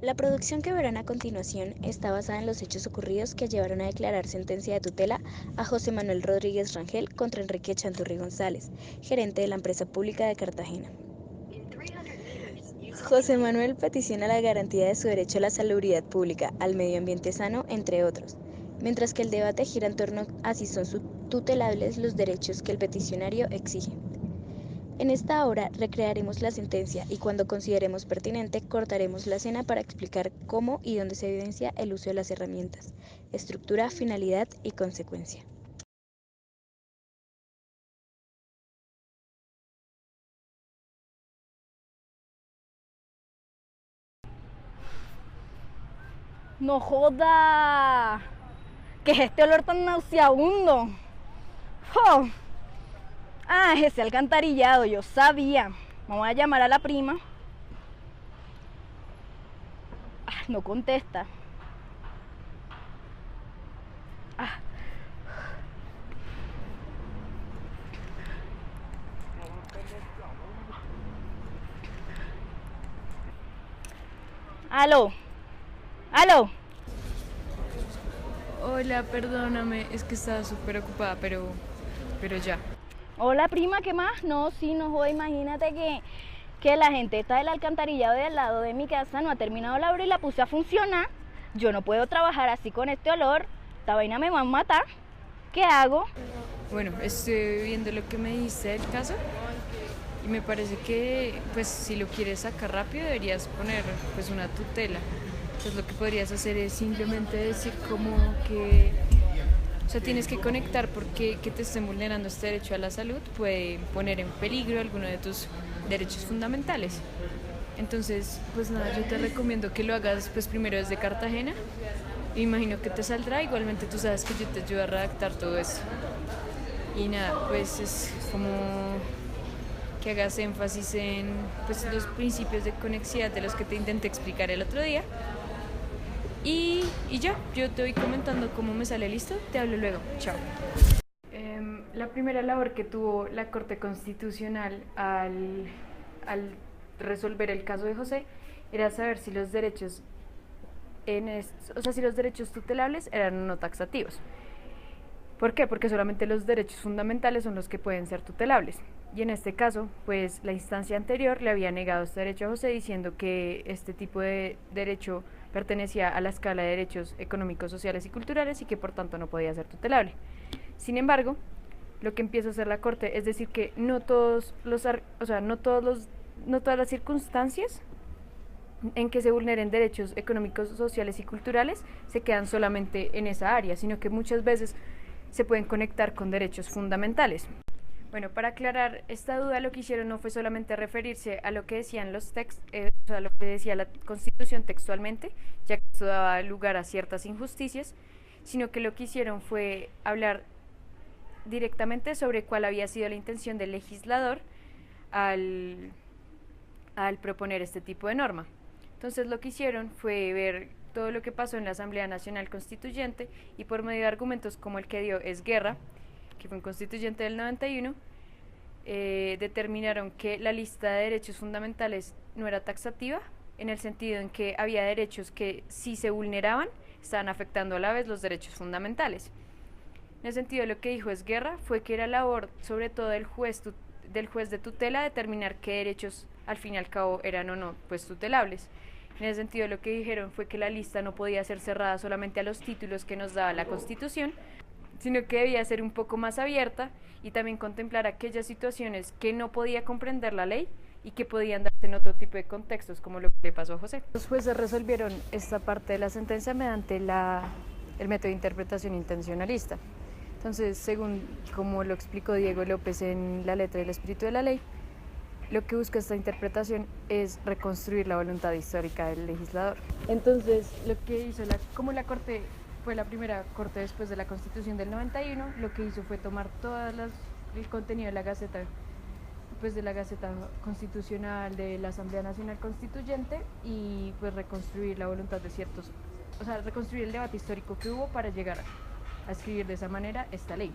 La producción que verán a continuación está basada en los hechos ocurridos que llevaron a declarar sentencia de tutela a José Manuel Rodríguez Rangel contra Enrique Chanturri González, gerente de la empresa pública de Cartagena. José Manuel peticiona la garantía de su derecho a la salubridad pública, al medio ambiente sano, entre otros, mientras que el debate gira en torno a si son tutelables los derechos que el peticionario exige. En esta hora recrearemos la sentencia y cuando consideremos pertinente cortaremos la escena para explicar cómo y dónde se evidencia el uso de las herramientas, estructura, finalidad y consecuencia. ¡No joda! ¿Qué es este olor tan nauseabundo? ¡Oh! Ah, es ese alcantarillado, yo sabía. Vamos a llamar a la prima. Ah, no contesta. Ah. ¡Aló! ¡Aló! Hola, perdóname, es que estaba súper ocupada, pero ya. Hola prima, ¿qué más? No, sí, no joda, imagínate que la gente está del alcantarillado de al lado de mi casa no ha terminado la obra y la puse a funcionar. Yo no puedo trabajar así con este olor, esta vaina me va a matar. ¿Qué hago? Bueno, estoy viendo lo que me dijiste del caso y me parece que, pues, si lo quieres sacar rápido deberías poner, pues, una tutela. Entonces lo que podrías hacer es simplemente decir como que, o sea, tienes que conectar porque que te estén vulnerando este derecho a la salud puede poner en peligro alguno de tus derechos fundamentales. Entonces, pues nada, yo te recomiendo que lo hagas pues primero desde Cartagena. Me imagino que te saldrá, igualmente tú sabes que yo te ayudo a redactar todo eso. Y nada, pues es como que hagas énfasis en pues, los principios de conexidad de los que te intenté explicar el otro día. Y ya, yo te voy comentando cómo me sale, listo, te hablo luego, chao. La primera labor que tuvo la Corte Constitucional al resolver el caso de José era saber si los derechos si los derechos tutelables eran o no taxativos. ¿Por qué? Porque solamente los derechos fundamentales son los que pueden ser tutelables. Y en este caso, pues la instancia anterior le había negado este derecho a José diciendo que este tipo de derecho pertenecía a la escala de derechos económicos, sociales y culturales y que por tanto no podía ser tutelable. Sin embargo, lo que empieza a hacer la Corte es decir que no todas las circunstancias en que se vulneren derechos económicos, sociales y culturales se quedan solamente en esa área, sino que muchas veces se pueden conectar con derechos fundamentales. Bueno, para aclarar esta duda, lo que hicieron no fue solamente referirse a lo que decían los a lo que decía la Constitución textualmente, ya que esto daba lugar a ciertas injusticias, sino que lo que hicieron fue hablar directamente sobre cuál había sido la intención del legislador al proponer este tipo de norma. Entonces lo que hicieron fue ver todo lo que pasó en la Asamblea Nacional Constituyente y por medio de argumentos como el que dio Esguerra, que fue un constituyente del 91, determinaron que la lista de derechos fundamentales no era taxativa, en el sentido en que había derechos que si se vulneraban estaban afectando a la vez los derechos fundamentales. En el sentido, lo que dijo Esguerra fue que era labor sobre todo del juez de tutela determinar qué derechos al fin y al cabo eran o no pues tutelables. En ese sentido, lo que dijeron fue que la lista no podía ser cerrada solamente a los títulos que nos daba la Constitución, sino que debía ser un poco más abierta y también contemplar aquellas situaciones que no podía comprender la ley y que podían darse en otro tipo de contextos, como lo que le pasó a José. Los jueces resolvieron esta parte de la sentencia mediante el método de interpretación intencionalista. Entonces, según como lo explicó Diego López en La letra y el espíritu de la ley, lo que busca esta interpretación es reconstruir la voluntad histórica del legislador. Entonces, lo que hizo, como la Corte fue la primera Corte después de la Constitución del 91, lo que hizo fue tomar el contenido de la Gaceta, pues de la Gaceta Constitucional de la Asamblea Nacional Constituyente y pues reconstruir la voluntad de reconstruir el debate histórico que hubo para llegar a escribir de esa manera esta ley.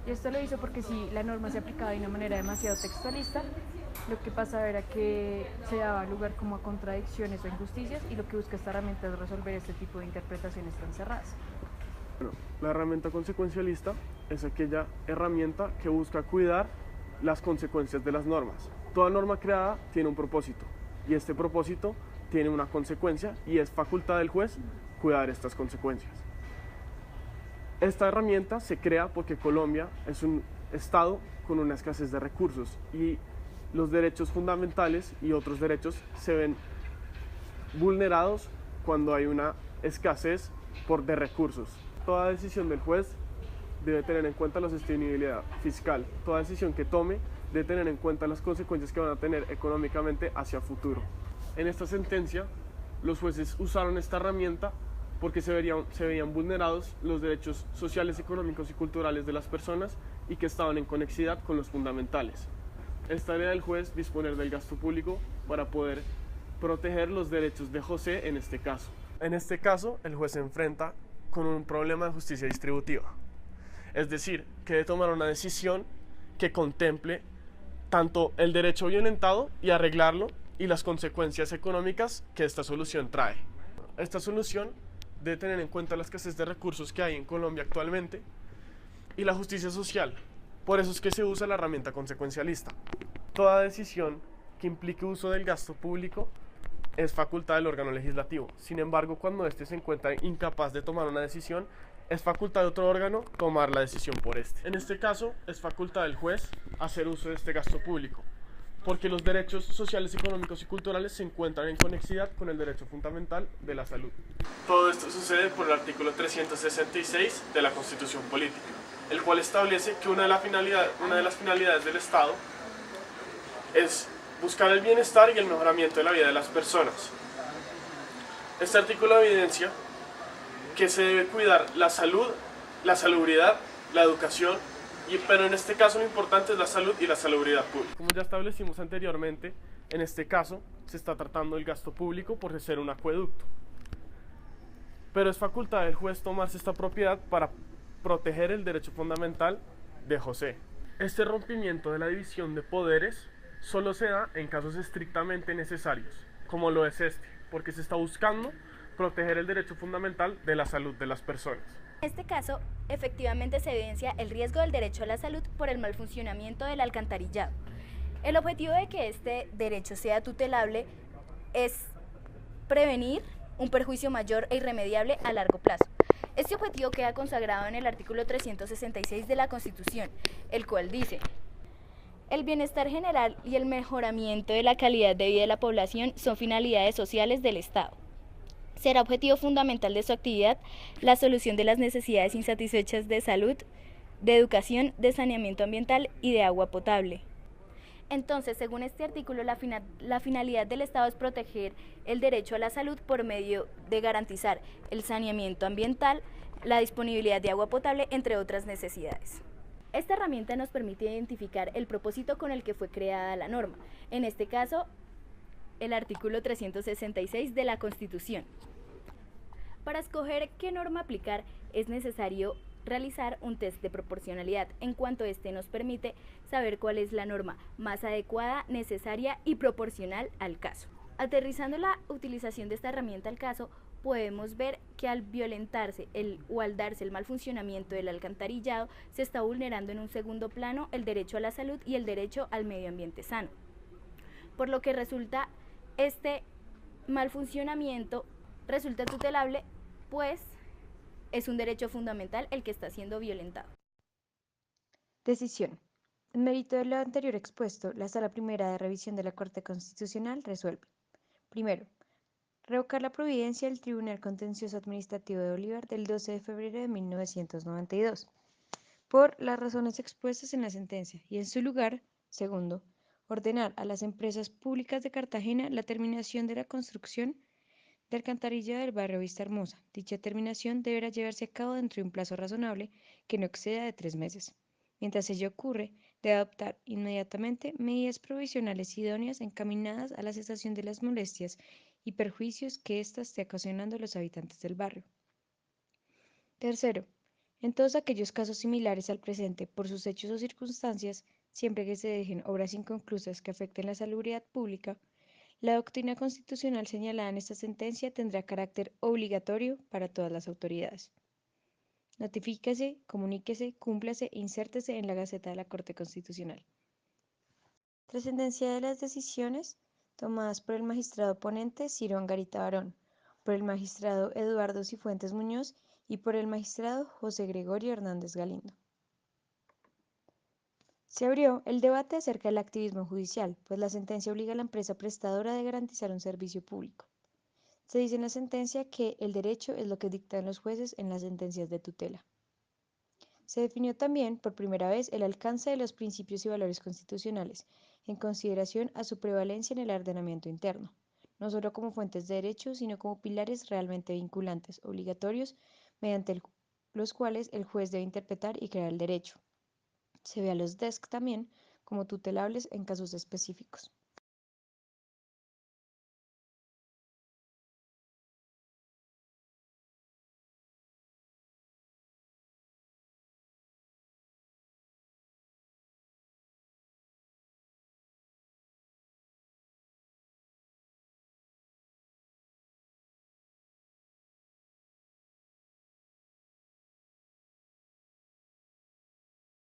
Y esto lo hizo porque si la norma se aplicaba de una manera demasiado textualista, Lo que pasaba era que se daba lugar como a contradicciones o injusticias y lo que busca esta herramienta es resolver este tipo de interpretaciones tan cerradas. Bueno, la herramienta consecuencialista es aquella herramienta que busca cuidar las consecuencias de las normas. Toda norma creada tiene un propósito y este propósito tiene una consecuencia y es facultad del juez cuidar estas consecuencias. Esta herramienta se crea porque Colombia es un estado con una escasez de recursos y los derechos fundamentales y otros derechos se ven vulnerados cuando hay una escasez de recursos. Toda decisión del juez debe tener en cuenta la sostenibilidad fiscal. Toda decisión que tome debe tener en cuenta las consecuencias que van a tener económicamente hacia futuro. En esta sentencia, los jueces usaron esta herramienta porque se veían vulnerados los derechos sociales, económicos y culturales de las personas y que estaban en conexidad con los fundamentales. Es tarea del juez disponer del gasto público para poder proteger los derechos de José en este caso. En este caso, el juez se enfrenta con un problema de justicia distributiva. Es decir, que debe tomar una decisión que contemple tanto el derecho violentado y arreglarlo y las consecuencias económicas que esta solución trae. Esta solución debe tener en cuenta la escasez de recursos que hay en Colombia actualmente y la justicia social. Por eso es que se usa la herramienta consecuencialista. Toda decisión que implique uso del gasto público es facultad del órgano legislativo. Sin embargo, cuando éste se encuentra incapaz de tomar una decisión, es facultad de otro órgano tomar la decisión por este. En este caso, es facultad del juez hacer uso de este gasto público, porque los derechos sociales, económicos y culturales se encuentran en conexidad con el derecho fundamental de la salud. Todo esto sucede por el artículo 366 de la Constitución Política, el cual establece que una de las finalidades del Estado es buscar el bienestar y el mejoramiento de la vida de las personas. Este artículo evidencia que se debe cuidar la salud, la salubridad, la educación, pero en este caso lo importante es la salud y la salubridad pública. Como ya establecimos anteriormente, en este caso se está tratando el gasto público por ser un acueducto. Pero es facultad del juez tomarse esta propiedad para proteger el derecho fundamental de José. Este rompimiento de la división de poderes solo se da en casos estrictamente necesarios, como lo es este, porque se está buscando proteger el derecho fundamental de la salud de las personas. En este caso, efectivamente se evidencia el riesgo del derecho a la salud por el mal funcionamiento del alcantarillado. El objetivo de que este derecho sea tutelable es prevenir un perjuicio mayor e irremediable a largo plazo. Este objetivo queda consagrado en el artículo 366 de la Constitución, el cual dice: el bienestar general y el mejoramiento de la calidad de vida de la población son finalidades sociales del Estado. Será objetivo fundamental de su actividad la solución de las necesidades insatisfechas de salud, de educación, de saneamiento ambiental y de agua potable. Entonces, según este artículo, la finalidad del Estado es proteger el derecho a la salud por medio de garantizar el saneamiento ambiental, la disponibilidad de agua potable, entre otras necesidades. Esta herramienta nos permite identificar el propósito con el que fue creada la norma, en este caso, el artículo 366 de la Constitución. Para escoger qué norma aplicar es necesario realizar un test de proporcionalidad, en cuanto este nos permite saber cuál es la norma más adecuada, necesaria y proporcional al caso. Aterrizando la utilización de esta herramienta al caso, podemos ver que al violentarse o al darse el mal funcionamiento del alcantarillado, se está vulnerando en un segundo plano el derecho a la salud y el derecho al medio ambiente sano. Por lo que este mal funcionamiento resulta tutelable, pues es un derecho fundamental el que está siendo violentado. Decisión. En mérito de lo anterior expuesto, la Sala Primera de Revisión de la Corte Constitucional resuelve: primero, revocar la providencia del Tribunal Contencioso Administrativo de Bolívar del 12 de febrero de 1992, por las razones expuestas en la sentencia, y en su lugar, segundo, ordenar a las empresas públicas de Cartagena la terminación de la construcción del alcantarillado del barrio Vista Hermosa. Dicha terminación deberá llevarse a cabo dentro de un plazo razonable que no exceda de 3 meses. Mientras ello ocurre, debe adoptar inmediatamente medidas provisionales idóneas encaminadas a la cesación de las molestias y perjuicios que ésta esté ocasionando a los habitantes del barrio. Tercero, en todos aquellos casos similares al presente, por sus hechos o circunstancias, siempre que se dejen obras inconclusas que afecten la salubridad pública, la doctrina constitucional señalada en esta sentencia tendrá carácter obligatorio para todas las autoridades. Notifíquese, comuníquese, cúmplase e insértese en la Gaceta de la Corte Constitucional. Trascendencia de las decisiones tomadas por el magistrado ponente Ciro Angarita Barón, por el magistrado Eduardo Cifuentes Muñoz y por el magistrado José Gregorio Hernández Galindo. Se abrió el debate acerca del activismo judicial, pues la sentencia obliga a la empresa prestadora de garantizar un servicio público. Se dice en la sentencia que el derecho es lo que dictan los jueces en las sentencias de tutela. Se definió también, por primera vez, el alcance de los principios y valores constitucionales, en consideración a su prevalencia en el ordenamiento interno, no solo como fuentes de derecho, sino como pilares realmente vinculantes, obligatorios, mediante los cuales el juez debe interpretar y crear el derecho. Se ve a los DESC también como tutelables en casos específicos.